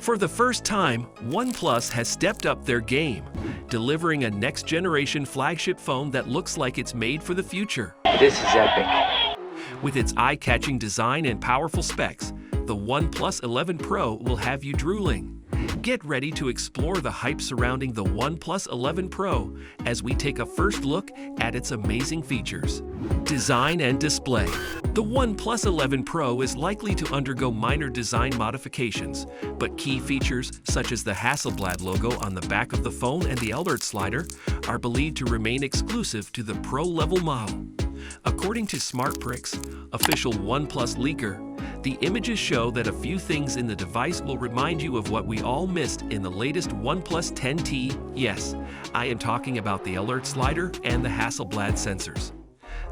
For the first time, OnePlus has stepped up their game, delivering a next-generation flagship phone that looks like it's made for the future. This is epic. With its eye-catching design and powerful specs, the OnePlus 11 Pro will have you drooling. Get ready to explore the hype surrounding the OnePlus 11 Pro as we take a first look at its amazing features. Design and display. The OnePlus 11 Pro is likely to undergo minor design modifications, but key features such as the Hasselblad logo on the back of the phone and the alert slider are believed to remain exclusive to the Pro-level model. According to SmartPrix, official OnePlus leaker, the images show that a few things in the device will remind you of what we all missed in the latest OnePlus 10T. Yes, I am talking about the alert slider and the Hasselblad sensors.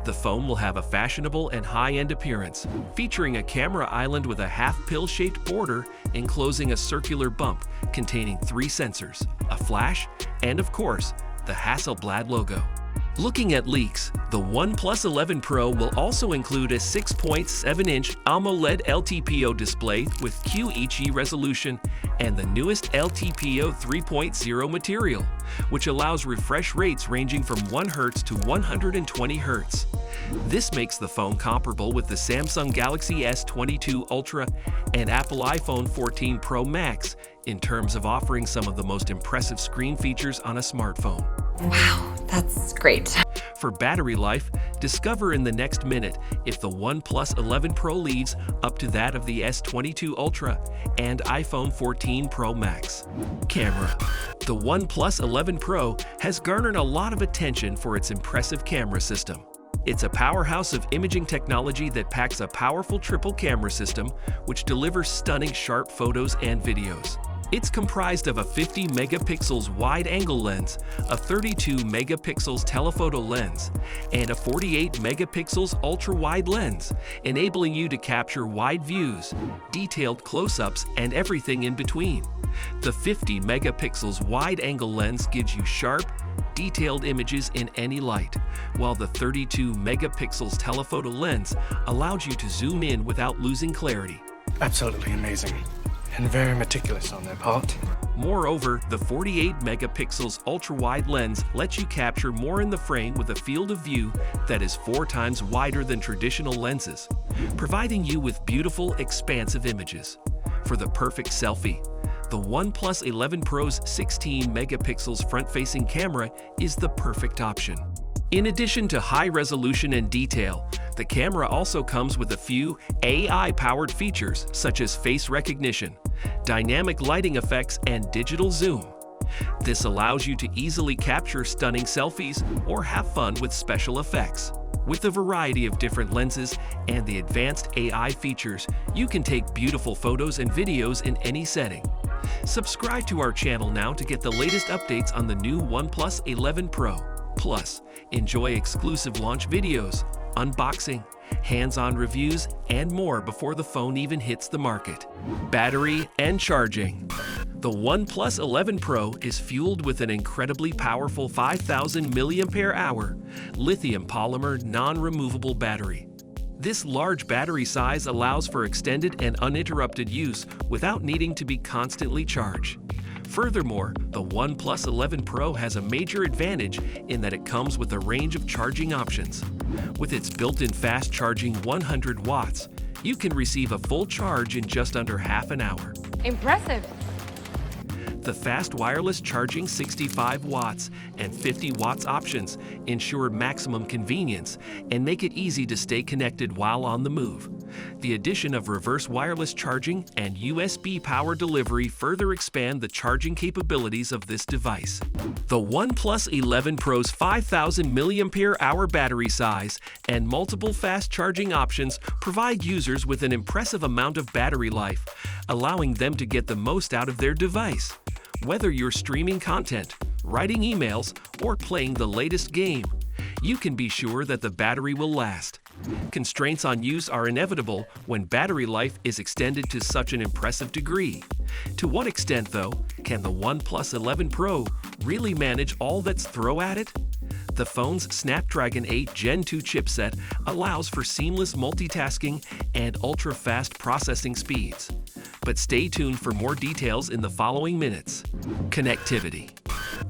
The phone will have a fashionable and high-end appearance, featuring a camera island with a half-pill-shaped border enclosing a circular bump containing 3 sensors, a flash, and of course, the Hasselblad logo. Looking at leaks, the OnePlus 11 Pro will also include a 6.7-inch AMOLED LTPO display with QHD resolution and the newest LTPO 3.0 material, which allows refresh rates ranging from 1 Hz to 120 Hz. This makes the phone comparable with the Samsung Galaxy S22 Ultra and Apple iPhone 14 Pro Max in terms of offering some of the most impressive screen features on a smartphone. Wow, that's great. For battery life, discover in the next minute if the OnePlus 11 Pro leads up to that of the S22 Ultra and iPhone 14 Pro Max. Camera. The OnePlus 11 Pro has garnered a lot of attention for its impressive camera system. It's a powerhouse of imaging technology that packs a powerful triple camera system which delivers stunning sharp photos and videos. It's comprised of a 50 megapixels wide-angle lens, a 32 megapixels telephoto lens, and a 48 megapixels ultra-wide lens, enabling you to capture wide views, detailed close-ups, and everything in between. The 50 megapixels wide-angle lens gives you sharp, detailed images in any light, while the 32 megapixels telephoto lens allows you to zoom in without losing clarity. Absolutely amazing. And very meticulous on their part. Moreover, the 48 megapixels ultra-wide lens lets you capture more in the frame with a field of view that is 4 times wider than traditional lenses, providing you with beautiful, expansive images. For the perfect selfie, the OnePlus 11 Pro's 16 megapixels front-facing camera is the perfect option. In addition to high resolution and detail, the camera also comes with a few AI-powered features such as face recognition, dynamic lighting effects, and digital zoom. This allows you to easily capture stunning selfies or have fun with special effects. With a variety of different lenses and the advanced AI features, you can take beautiful photos and videos in any setting. Subscribe to our channel now to get the latest updates on the new OnePlus 11 Pro. Plus, enjoy exclusive launch videos, unboxing, hands-on reviews, and more before the phone even hits the market. Battery and charging. The OnePlus 11 Pro is fueled with an incredibly powerful 5,000 mAh lithium polymer non-removable battery. This large battery size allows for extended and uninterrupted use without needing to be constantly charged. Furthermore, the OnePlus 11 Pro has a major advantage in that it comes with a range of charging options. With its built-in fast charging 100 watts, you can receive a full charge in just under half an hour. Impressive. The fast wireless charging 65 watts and 50 watts options ensure maximum convenience and make it easy to stay connected while on the move. The addition of reverse wireless charging and USB power delivery further expand the charging capabilities of this device. The OnePlus 11 Pro's 5,000 mAh battery size and multiple fast charging options provide users with an impressive amount of battery life, allowing them to get the most out of their device. Whether you're streaming content, writing emails, or playing the latest game, you can be sure that the battery will last. Constraints on use are inevitable when battery life is extended to such an impressive degree. To what extent, though, can the OnePlus 11 Pro really manage all that's thrown at it? The phone's Snapdragon 8 Gen 2 chipset allows for seamless multitasking and ultra-fast processing speeds. But stay tuned for more details in the following minutes. Connectivity.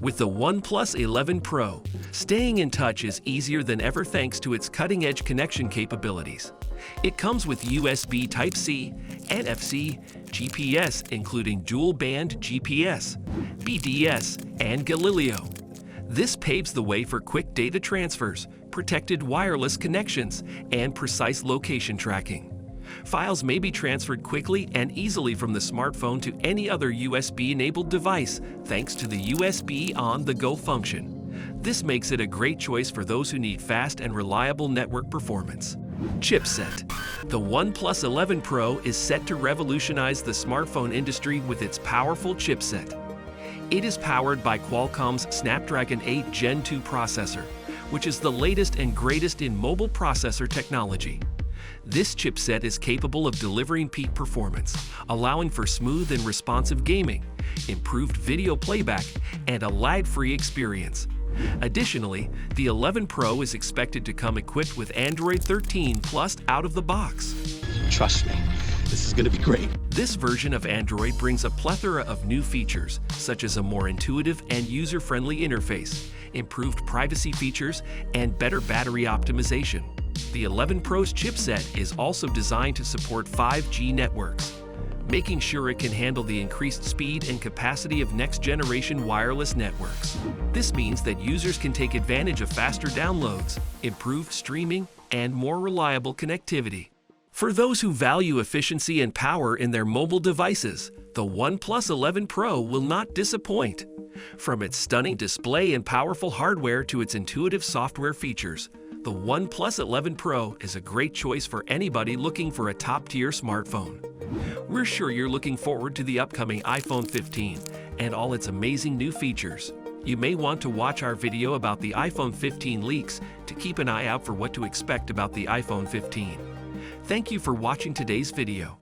With the OnePlus 11 Pro, staying in touch is easier than ever thanks to its cutting-edge connection capabilities. It comes with USB Type-C, NFC, GPS including dual-band GPS, BDS, and Galileo. This paves the way for quick data transfers, protected wireless connections, and precise location tracking. Files may be transferred quickly and easily from the smartphone to any other USB-enabled device thanks to the USB on-the-go function. This makes it a great choice for those who need fast and reliable network performance. Chipset. The OnePlus 11 Pro is set to revolutionize the smartphone industry with its powerful chipset. It is powered by Qualcomm's Snapdragon 8 Gen 2 processor, which is the latest and greatest in mobile processor technology. This chipset is capable of delivering peak performance, allowing for smooth and responsive gaming, improved video playback, and a lag-free experience. Additionally, the 11 Pro is expected to come equipped with Android 13 Plus out of the box. Trust me, this is going to be great. This version of Android brings a plethora of new features, such as a more intuitive and user-friendly interface, improved privacy features, and better battery optimization. The 11 Pro's chipset is also designed to support 5G networks, making sure it can handle the increased speed and capacity of next-generation wireless networks. This means that users can take advantage of faster downloads, improved streaming, and more reliable connectivity. For those who value efficiency and power in their mobile devices, the OnePlus 11 Pro will not disappoint. From its stunning display and powerful hardware to its intuitive software features, the OnePlus 11 Pro is a great choice for anybody looking for a top-tier smartphone. We're sure you're looking forward to the upcoming iPhone 15 and all its amazing new features. You may want to watch our video about the iPhone 15 leaks to keep an eye out for what to expect about the iPhone 15. Thank you for watching today's video.